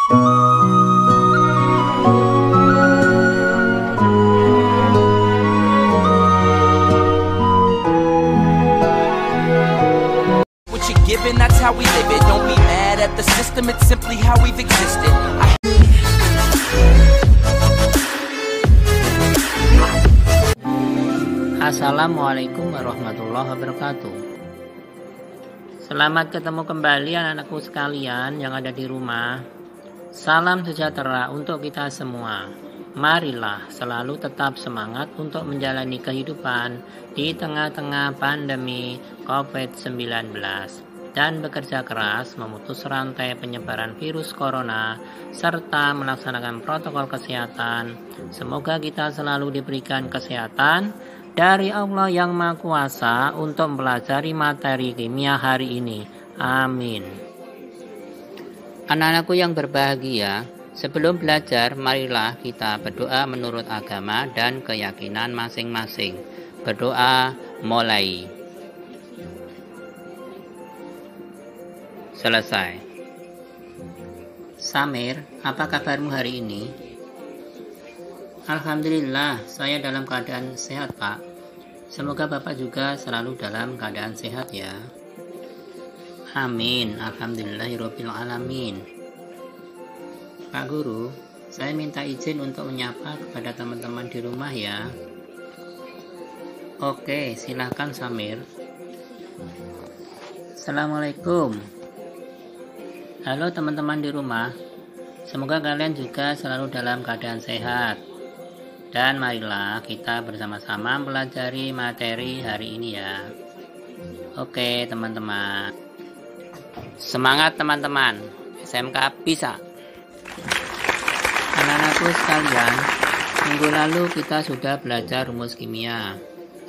Given, that's how we live it. Don't be mad at the system, it's simply how we've existed. Assalamualaikum warahmatullahi wabarakatuh. Selamat ketemu kembali anak-anakku sekalian yang ada di rumah. Salam sejahtera untuk kita semua. Marilah selalu tetap semangat untuk menjalani kehidupan di tengah-tengah pandemi COVID-19 dan bekerja keras memutus rantai penyebaran virus corona serta melaksanakan protokol kesehatan. Semoga kita selalu diberikan kesehatan dari Allah yang Maha Kuasa untuk mempelajari materi kimia hari ini. Amin. Anak-anakku yang berbahagia, sebelum belajar, marilah kita berdoa menurut agama dan keyakinan masing-masing. Berdoa mulai. Selesai. Samir, apa kabarmu hari ini? Alhamdulillah, saya dalam keadaan sehat, Pak. Semoga Bapak juga selalu dalam keadaan sehat ya. Amin. Alhamdulillahirabbil alamin. Pak Guru, saya minta izin untuk menyapa kepada teman-teman di rumah ya. Oke, silahkan Samir. Assalamualaikum. Halo teman-teman di rumah. Semoga kalian juga selalu dalam keadaan sehat. Dan marilah kita bersama-sama mempelajari materi hari ini ya. Oke teman-teman. Semangat teman-teman. SMK bisa. Anak-anakku sekalian, minggu lalu kita sudah belajar rumus kimia.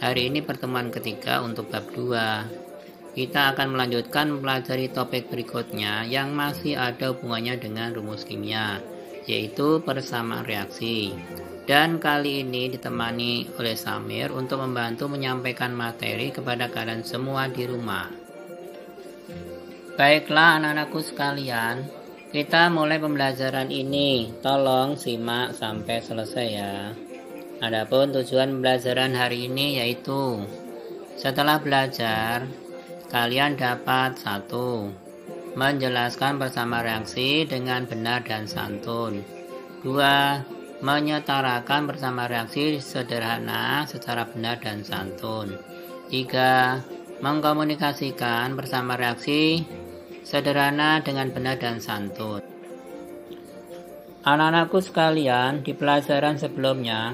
Hari ini pertemuan ketiga untuk bab 2. Kita akan melanjutkan mempelajari topik berikutnya yang masih ada hubungannya dengan rumus kimia, yaitu persamaan reaksi. Dan kali ini ditemani oleh Samir untuk membantu menyampaikan materi kepada kalian semua di rumah. Baiklah anak-anakku sekalian, kita mulai pembelajaran ini. Tolong simak sampai selesai ya. Adapun tujuan pembelajaran hari ini yaitu setelah belajar, kalian dapat 1. Menjelaskan bersama reaksi dengan benar dan santun. 2. Menyetarakan bersama reaksi sederhana secara benar dan santun. 3. Mengkomunikasikan bersama reaksi sederhana dengan benar dan santun. Anak-anakku sekalian, di pelajaran sebelumnya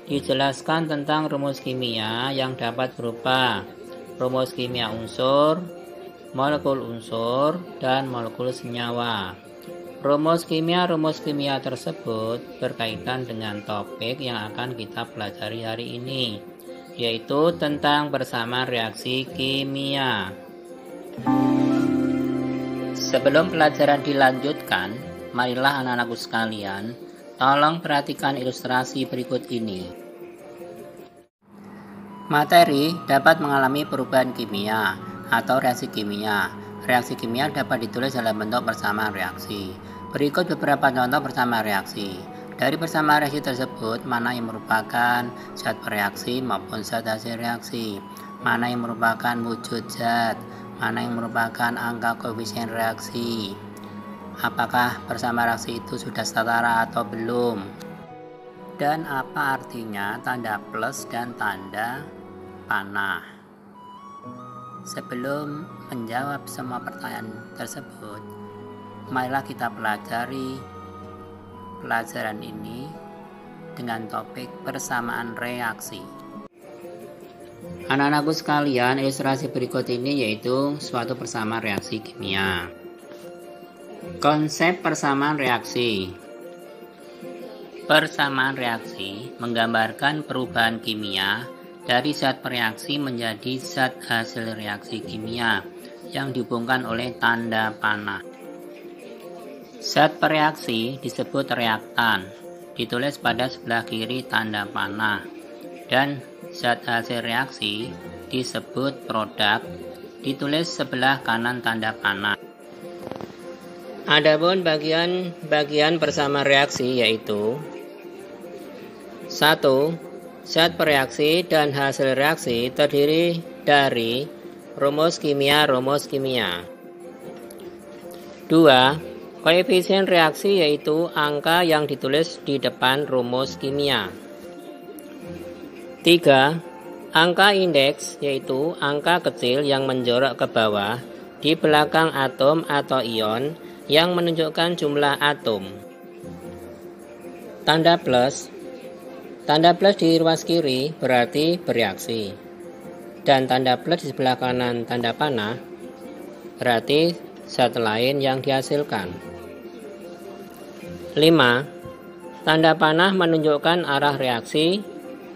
dijelaskan tentang rumus kimia yang dapat berupa rumus kimia unsur, molekul unsur, dan molekul senyawa. Rumus kimia tersebut berkaitan dengan topik yang akan kita pelajari hari ini, yaitu tentang persamaan reaksi kimia. Sebelum pelajaran dilanjutkan, marilah anak-anakku sekalian, tolong perhatikan ilustrasi berikut ini. Materi dapat mengalami perubahan kimia atau reaksi kimia. Reaksi kimia dapat ditulis dalam bentuk persamaan reaksi. Berikut beberapa contoh persamaan reaksi. Dari persamaan reaksi tersebut, mana yang merupakan zat bereaksi maupun zat hasil reaksi, mana yang merupakan wujud zat, mana yang merupakan angka koefisien reaksi, apakah persamaan reaksi itu sudah setara atau belum, dan apa artinya tanda plus dan tanda panah. Sebelum menjawab semua pertanyaan tersebut, marilah kita pelajari pelajaran ini dengan topik persamaan reaksi. Anak-anakku sekalian, ilustrasi berikut ini yaitu suatu persamaan reaksi kimia. Konsep persamaan reaksi. Persamaan reaksi menggambarkan perubahan kimia dari zat bereaksi menjadi zat hasil reaksi kimia yang dihubungkan oleh tanda panah. Zat bereaksi disebut reaktan, ditulis pada sebelah kiri tanda panah, dan zat hasil reaksi disebut produk, ditulis sebelah kanan tanda panah. Adapun bagian persamaan reaksi yaitu 1. Zat bereaksi dan hasil reaksi terdiri dari rumus kimia. 2. Koefisien reaksi yaitu angka yang ditulis di depan rumus kimia. 3. Angka indeks yaitu angka kecil yang menjorok ke bawah di belakang atom atau ion yang menunjukkan jumlah atom. Tanda plus di ruas kiri berarti bereaksi, dan tanda plus di sebelah kanan tanda panah berarti zat lain yang dihasilkan. 5. Tanda panah menunjukkan arah reaksi,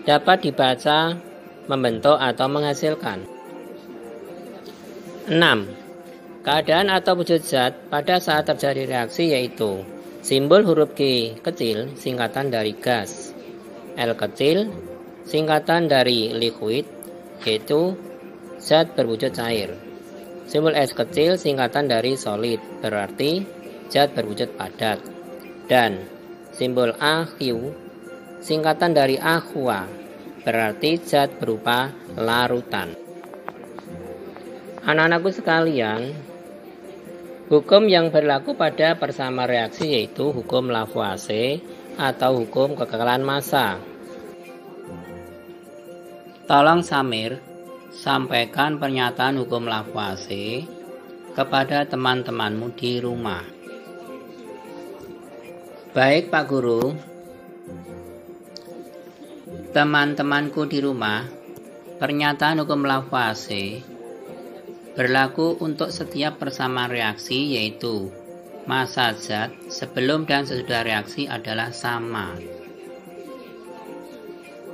dapat dibaca membentuk atau menghasilkan. 6. Keadaan atau wujud zat pada saat terjadi reaksi yaitu simbol huruf G kecil singkatan dari gas, L kecil singkatan dari liquid yaitu zat berwujud cair, simbol S kecil singkatan dari solid berarti zat berwujud padat, dan simbol AQ singkatan dari aqua berarti zat berupa larutan. Anak-anakku sekalian, hukum yang berlaku pada persamaan reaksi yaitu hukum Lavoisier atau hukum kekekalan massa. Tolong Samir sampaikan pernyataan hukum Lavoisier kepada teman-temanmu di rumah. Baik Pak Guru. Teman-temanku di rumah, pernyataan hukum Lavoisier berlaku untuk setiap persamaan reaksi yaitu massa zat sebelum dan sesudah reaksi adalah sama.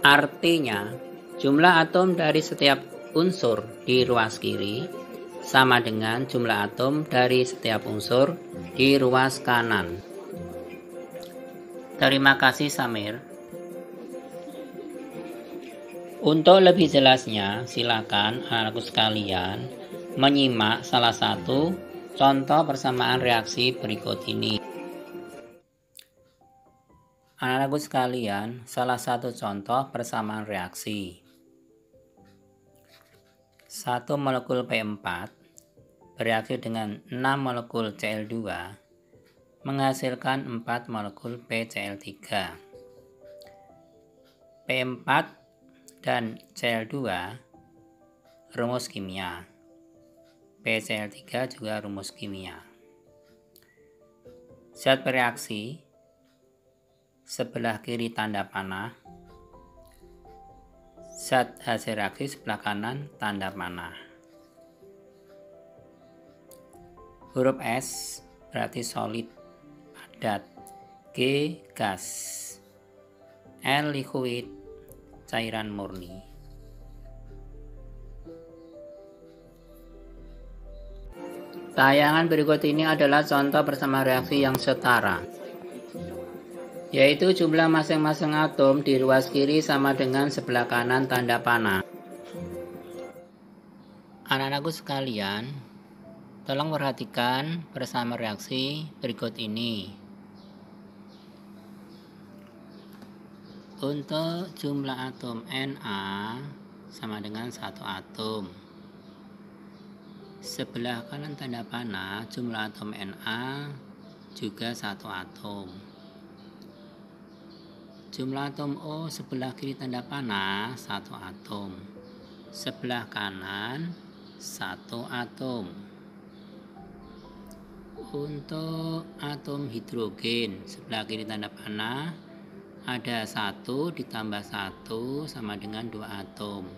Artinya, jumlah atom dari setiap unsur di ruas kiri sama dengan jumlah atom dari setiap unsur di ruas kanan. Terima kasih Samir. Untuk lebih jelasnya, silakan anak-anakku sekalian menyimak salah satu contoh persamaan reaksi berikut ini. Anak-anakku sekalian, salah satu contoh persamaan reaksi. 1 molekul P4 bereaksi dengan 6 molekul Cl2 menghasilkan 4 molekul PCl3. P4 dan Cl2 rumus kimia. PCl3 juga rumus kimia. Zat bereaksi sebelah kiri tanda panah, zat hasil reaksi sebelah kanan tanda panah. Huruf S berarti solid padat, G gas, L liquid cairan murni. Tayangan berikut ini adalah contoh persamaan reaksi yang setara, yaitu jumlah masing-masing atom di ruas kiri sama dengan sebelah kanan tanda panah. Anak-anakku sekalian, tolong perhatikan persamaan reaksi berikut ini. Untuk jumlah atom Na sama dengan 1 atom. Sebelah kanan tanda panah jumlah atom Na juga 1 atom. Jumlah atom O sebelah kiri tanda panah 1 atom. Sebelah kanan 1 atom. Untuk atom hidrogen sebelah kiri tanda panah ada 1 ditambah 1 sama dengan 2 atom.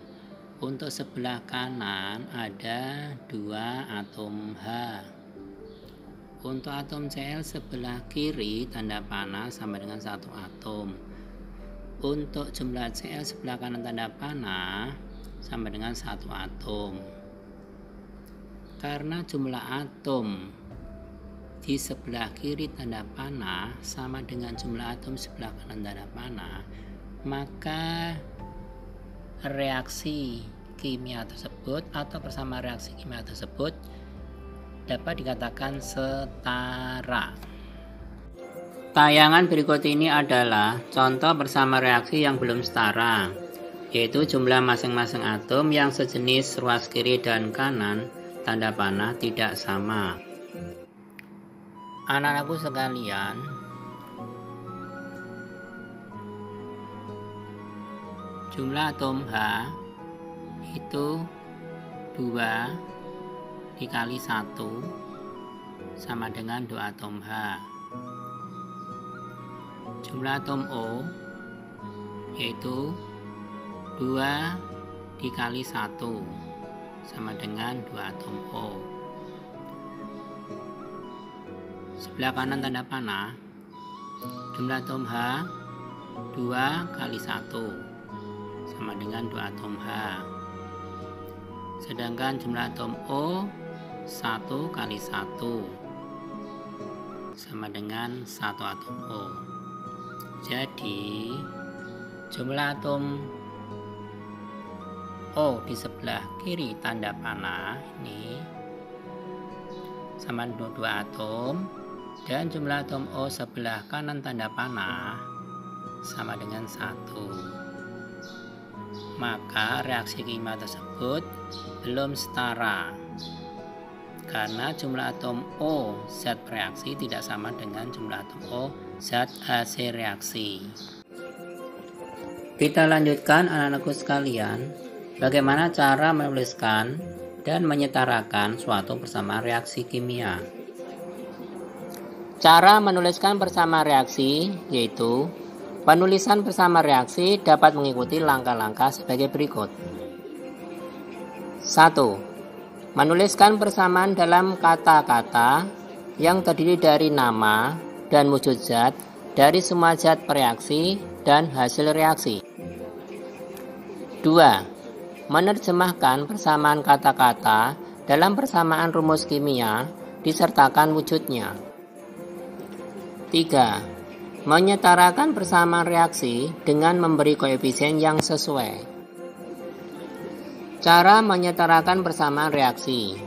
Untuk sebelah kanan ada 2 atom H. Untuk atom Cl sebelah kiri tanda panah sama dengan 1 atom. Untuk jumlah Cl sebelah kanan tanda panah sama dengan 1 atom. Karena jumlah atom di sebelah kiri tanda panah sama dengan jumlah atom sebelah kanan tanda panah, maka reaksi kimia tersebut atau persamaan reaksi kimia tersebut dapat dikatakan setara. Tayangan berikut ini adalah contoh bersama reaksi yang belum setara, yaitu jumlah masing-masing atom yang sejenis ruas kiri dan kanan tanda panah tidak sama. Anak-anakku sekalian, jumlah atom H itu 2 dikali 1 sama dengan 2 atom H. Jumlah atom O yaitu 2 dikali 1 sama dengan 2 atom O. Sebelah kanan tanda panah, jumlah atom H 2 kali 1 sama dengan 2 atom H. Sedangkan jumlah atom O 1 kali 1 sama dengan 1 atom O. Jadi jumlah atom O di sebelah kiri tanda panah ini sama 2 atom, dan jumlah atom O sebelah kanan tanda panah sama dengan 1. Maka reaksi kimia tersebut belum setara karena jumlah atom O zat reaksi tidak sama dengan jumlah atom O zat hasil reaksi. Kita lanjutkan anak-anakku sekalian, bagaimana cara menuliskan dan menyetarakan suatu persamaan reaksi kimia. Cara menuliskan persamaan reaksi yaitu penulisan bersama reaksi dapat mengikuti langkah-langkah sebagai berikut. 1. Menuliskan persamaan dalam kata-kata yang terdiri dari nama dan wujud zat dari semua zat bereaksi dan hasil reaksi. 2. Menerjemahkan persamaan kata-kata dalam persamaan rumus kimia disertakan wujudnya. 3. Menyetarakan persamaan reaksi dengan memberi koefisien yang sesuai. Cara menyetarakan persamaan reaksi.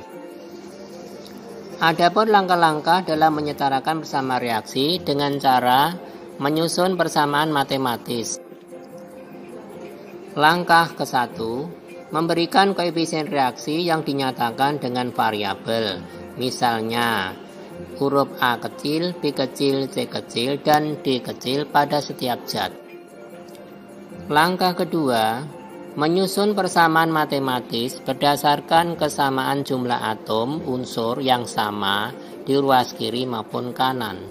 Adapun langkah-langkah dalam menyetarakan persamaan reaksi dengan cara menyusun persamaan matematis. Langkah ke-1, memberikan koefisien reaksi yang dinyatakan dengan variabel, misalnya huruf A kecil, B kecil, C kecil, dan D kecil pada setiap zat. Langkah kedua, menyusun persamaan matematis berdasarkan kesamaan jumlah atom unsur yang sama di ruas kiri maupun kanan,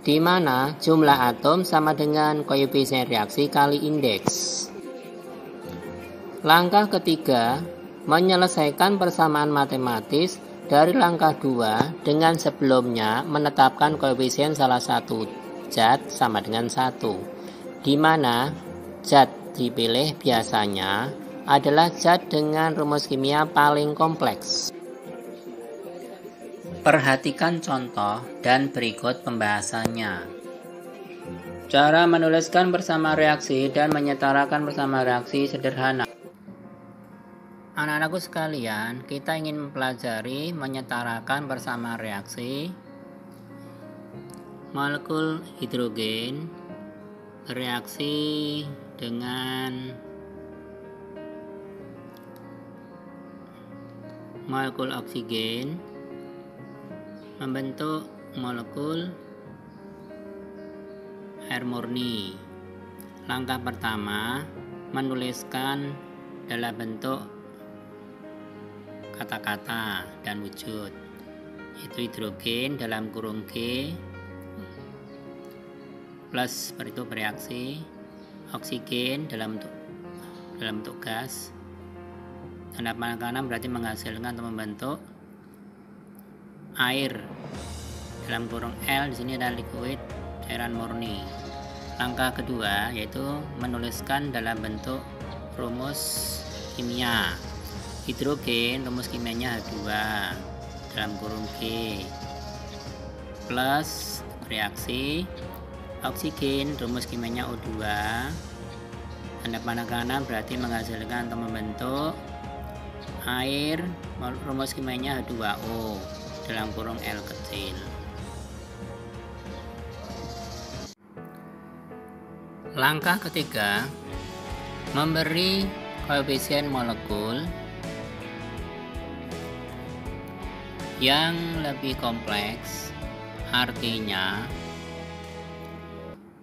di mana jumlah atom sama dengan koefisien reaksi kali indeks. Langkah ketiga, menyelesaikan persamaan matematis dari langkah 2 dengan sebelumnya menetapkan koefisien salah satu zat sama dengan 1, di mana zat dipilih biasanya adalah zat dengan rumus kimia paling kompleks. Perhatikan contoh dan berikut pembahasannya. Cara menuliskan bersama reaksi dan menyetarakan bersama reaksi sederhana. Anak-anakku sekalian, kita ingin mempelajari menyetarakan bersama reaksi molekul hidrogen bereaksi dengan molekul oksigen membentuk molekul air murni. Langkah pertama, menuliskan dalam bentuk kata-kata dan wujud, yaitu hidrogen dalam kurung G plus seperti itu bereaksi, oksigen dalam bentuk gas, tanda panah kanan berarti menghasilkan atau membentuk air dalam kurung L, di sini ada liquid cairan murni. Langkah kedua yaitu menuliskan dalam bentuk rumus kimia. Hidrogen rumus kimianya H2 dalam kurung G plus reaksi oksigen rumus kimianya O2, tanda panah kanan berarti menghasilkan atau membentuk air rumus kimianya H2O dalam kurung L kecil. Langkah ketiga, memberi koefisien molekul yang lebih kompleks, artinya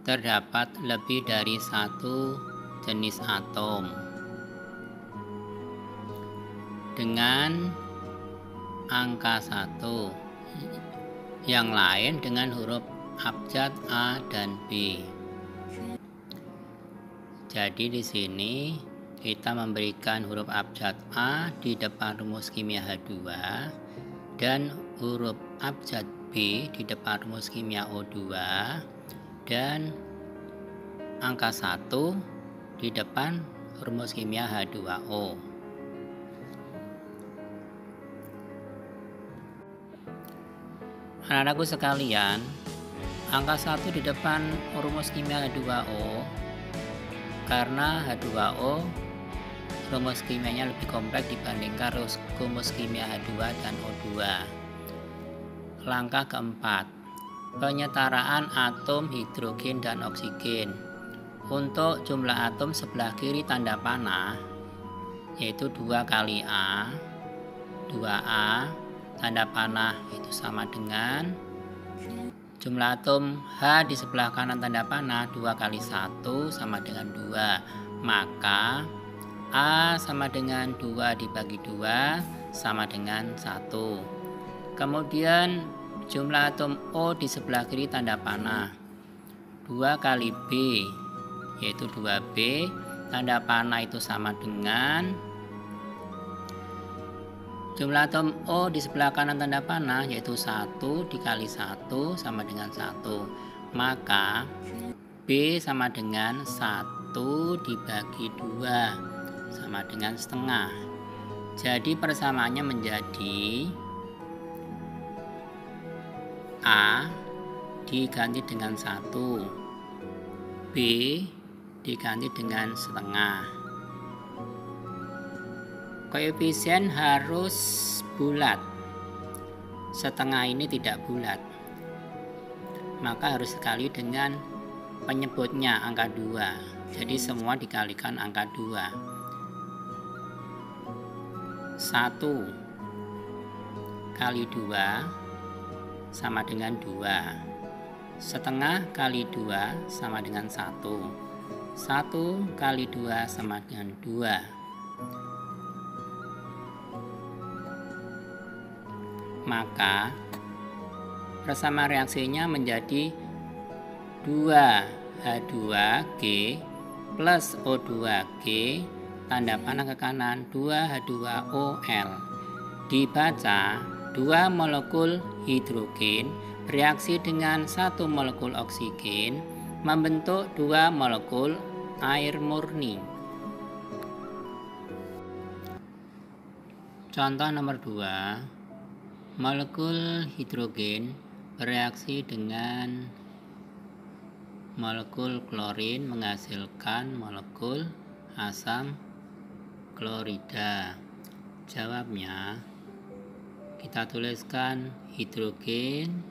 terdapat lebih dari satu jenis atom dengan angka 1, yang lain dengan huruf abjad A dan B. Jadi di sini kita memberikan huruf abjad A di depan rumus kimia H2 dan huruf abjad B di depan rumus kimia O2 dan angka 1 di depan rumus kimia H2O. Anak-anakku sekalian, angka 1 di depan rumus kimia H2O karena H2O rumus kimianya lebih kompleks dibandingkan rumus kimia H2 dan O2. Langkah keempat, penyetaraan atom hidrogen dan oksigen. Untuk jumlah atom sebelah kiri tanda panah, yaitu 2 kali A, 2A, tanda panah itu sama dengan jumlah atom H di sebelah kanan tanda panah 2 kali 1 sama dengan 2. Maka A sama dengan 2 dibagi 2 sama dengan 1. Kemudian jumlah atom O di sebelah kiri tanda panah 2 kali B, yaitu 2B, tanda panah itu sama dengan jumlah atom O di sebelah kanan tanda panah, yaitu 1 dikali 1 sama dengan 1. Maka B sama dengan 1 dibagi 2 sama dengan setengah. Jadi persamaannya menjadi A diganti dengan 1, B diganti dengan setengah. Koefisien harus bulat, setengah ini tidak bulat, maka harus dikali dengan penyebutnya angka 2. Jadi semua dikalikan angka 2. 1 kali 2 sama dengan 2. Setengah kali 2 sama dengan 1. 1 kali 2 sama dengan 2. Maka persamaan reaksinya menjadi 2H2G plus O2G tanda panah ke kanan 2H2OL. Dibaca 2 molekul hidrogen bereaksi dengan 1 molekul oksigen membentuk 2 molekul air murni. Contoh nomor 2, molekul hidrogen bereaksi dengan molekul klorin menghasilkan molekul asam klorida. Jawabnya kita tuliskan hidrogen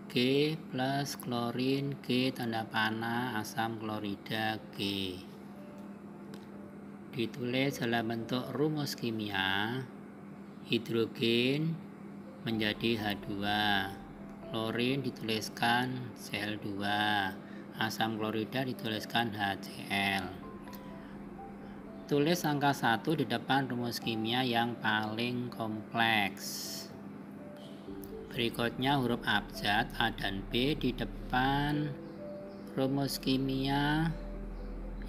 G plus klorin G tanda panah asam klorida G. Ditulis dalam bentuk rumus kimia, hidrogen menjadi H2, klorin dituliskan Cl2, asam klorida dituliskan HCl. Tulis angka 1 di depan rumus kimia yang paling kompleks. Berikutnya huruf abjad A dan B di depan rumus kimia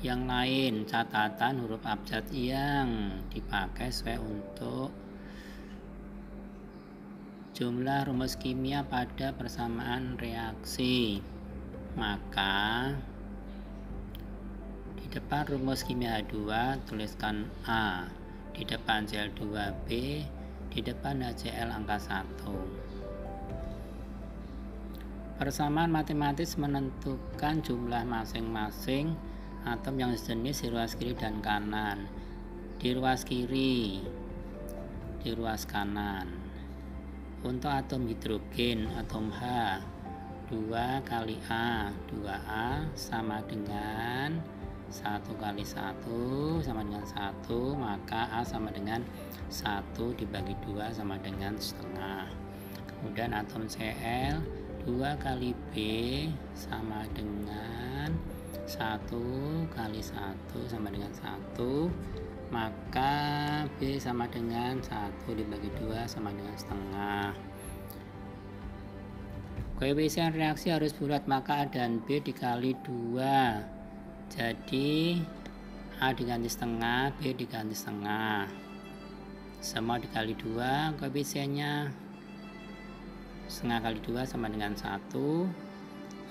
yang lain. Catatan huruf abjad yang dipakai sesuai untuk jumlah rumus kimia pada persamaan reaksi. Maka di depan rumus kimia H2 tuliskan A, di depan Cl2B, di depan HCl angka 1. Persamaan matematis menentukan jumlah masing-masing atom yang sejenis di ruas kiri dan kanan. Di ruas kiri di ruas kanan. Untuk atom hidrogen, atom H, 2 kali A, 2A sama dengan 1 kali 1 sama dengan 1, maka A sama dengan 1 dibagi 2 sama dengan setengah. Kemudian atom Cl, 2 kali B sama dengan 1 kali 1 sama dengan 1, maka B sama dengan 1 dibagi 2 sama dengan setengah. Koefisien reaksi harus bulat, maka A dan B dikali 2. Jadi A diganti setengah, B diganti setengah. Semua dikali 2, koefisiennya setengah kali 2 sama dengan 1,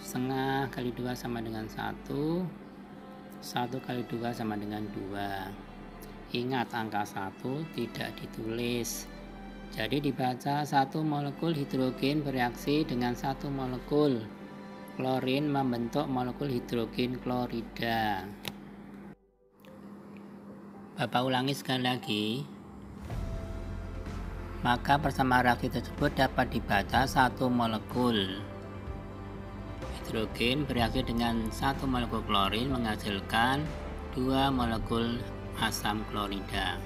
setengah kali 2 sama dengan 1, 1 kali 2 sama dengan 2. Ingat, angka 1 tidak ditulis. Jadi dibaca 1 molekul hidrogen bereaksi dengan 1 molekul klorin membentuk molekul hidrogen klorida. Bapak ulangi sekali lagi. Maka persamaan reaksi tersebut dapat dibaca 1 molekul hidrogen bereaksi dengan 1 molekul klorin menghasilkan 2 molekul asam klorida.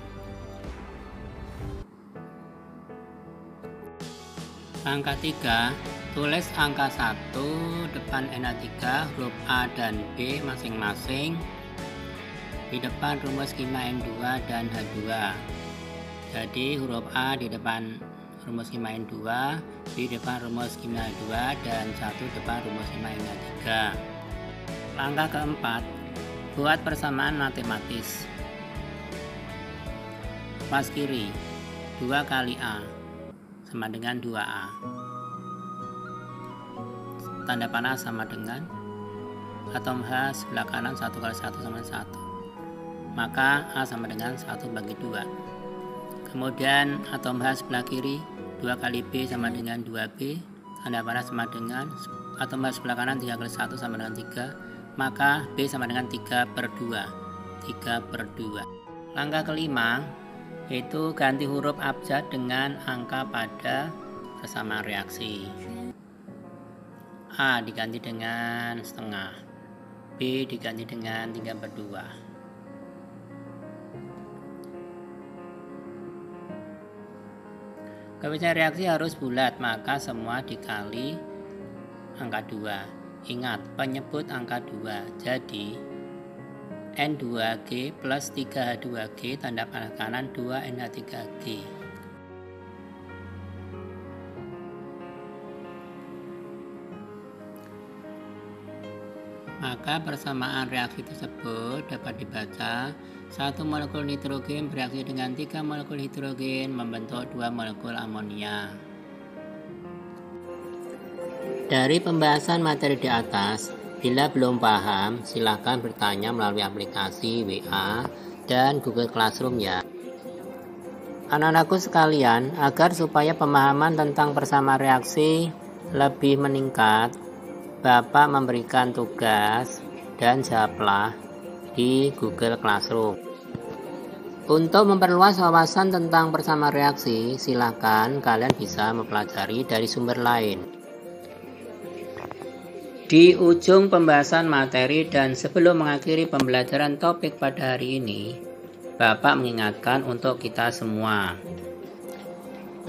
Angka 3, tulis angka 1 depan NH3 huruf A dan B masing-masing di depan rumus kimia N2 dan H2. Jadi huruf A di depan rumus kimia N2, B di depan rumus kimia N2, dan 1 depan rumus kimia NH3. Langkah keempat, buat persamaan matematis. Pas kiri, 2 kali A sama dengan 2A. Tanda panah sama dengan atom H sebelah kanan 1 kali 1 sama dengan 1. Maka A sama dengan 1 bagi 2. Kemudian atom H sebelah kiri 2 kali B sama dengan 2B. Tanda panah sama dengan atom H sebelah kanan 3 kali 1 sama dengan 3. Maka B sama dengan 3 per 2. 3 per 2. Langkah kelima, yaitu ganti huruf abjad dengan angka pada persamaan reaksi. A diganti dengan setengah, B diganti dengan 3 per 2. Koefisien reaksi harus bulat, maka semua dikali angka 2. Ingat, penyebut angka 2. Jadi N2G plus 3H2G tanda panah kanan 2NH3G. Maka persamaan reaksi tersebut dapat dibaca 1 molekul nitrogen bereaksi dengan 3 molekul hidrogen membentuk 2 molekul amonia. Dari pembahasan materi di atas, bila belum paham, silakan bertanya melalui aplikasi WA dan Google Classroom ya. Anak-anakku sekalian, agar supaya pemahaman tentang persamaan reaksi lebih meningkat, Bapak memberikan tugas dan jawablah di Google Classroom. Untuk memperluas wawasan tentang persamaan reaksi, silakan kalian bisa mempelajari dari sumber lain. Di ujung pembahasan materi dan sebelum mengakhiri pembelajaran topik pada hari ini, Bapak mengingatkan untuk kita semua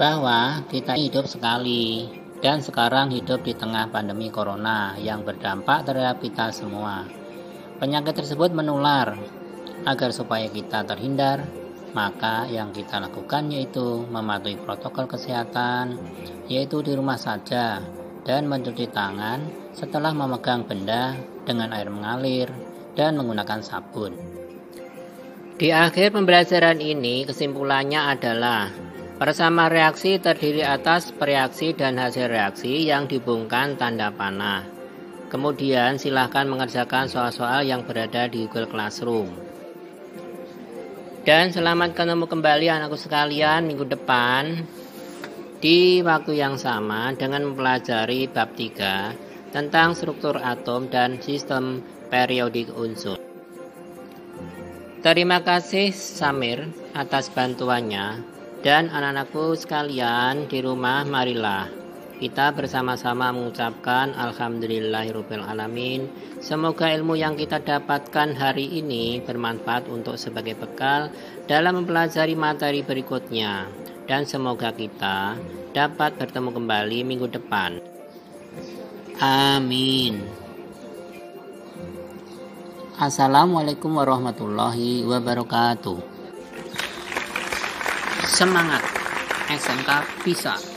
bahwa kita hidup sekali dan sekarang hidup di tengah pandemi corona yang berdampak terhadap kita semua. Penyakit tersebut menular. Agar supaya kita terhindar, maka yang kita lakukan yaitu mematuhi protokol kesehatan, yaitu di rumah saja dan mencuci tangan setelah memegang benda dengan air mengalir dan menggunakan sabun. Di akhir pembelajaran ini, kesimpulannya adalah persamaan reaksi terdiri atas reaksi dan hasil reaksi yang dihubungkan tanda panah. Kemudian silahkan mengerjakan soal-soal yang berada di Google Classroom. Dan selamat ketemu kembali anakku sekalian minggu depan di waktu yang sama dengan mempelajari bab 3 tentang struktur atom dan sistem periodik unsur. Terima kasih Samir atas bantuannya. Dan anak-anakku sekalian di rumah, marilah kita bersama-sama mengucapkan Alhamdulillahirabbil alamin. Semoga ilmu yang kita dapatkan hari ini bermanfaat untuk sebagai bekal dalam mempelajari materi berikutnya. Dan semoga kita dapat bertemu kembali minggu depan. Amin. Assalamualaikum warahmatullahi wabarakatuh. Semangat, SMK bisa.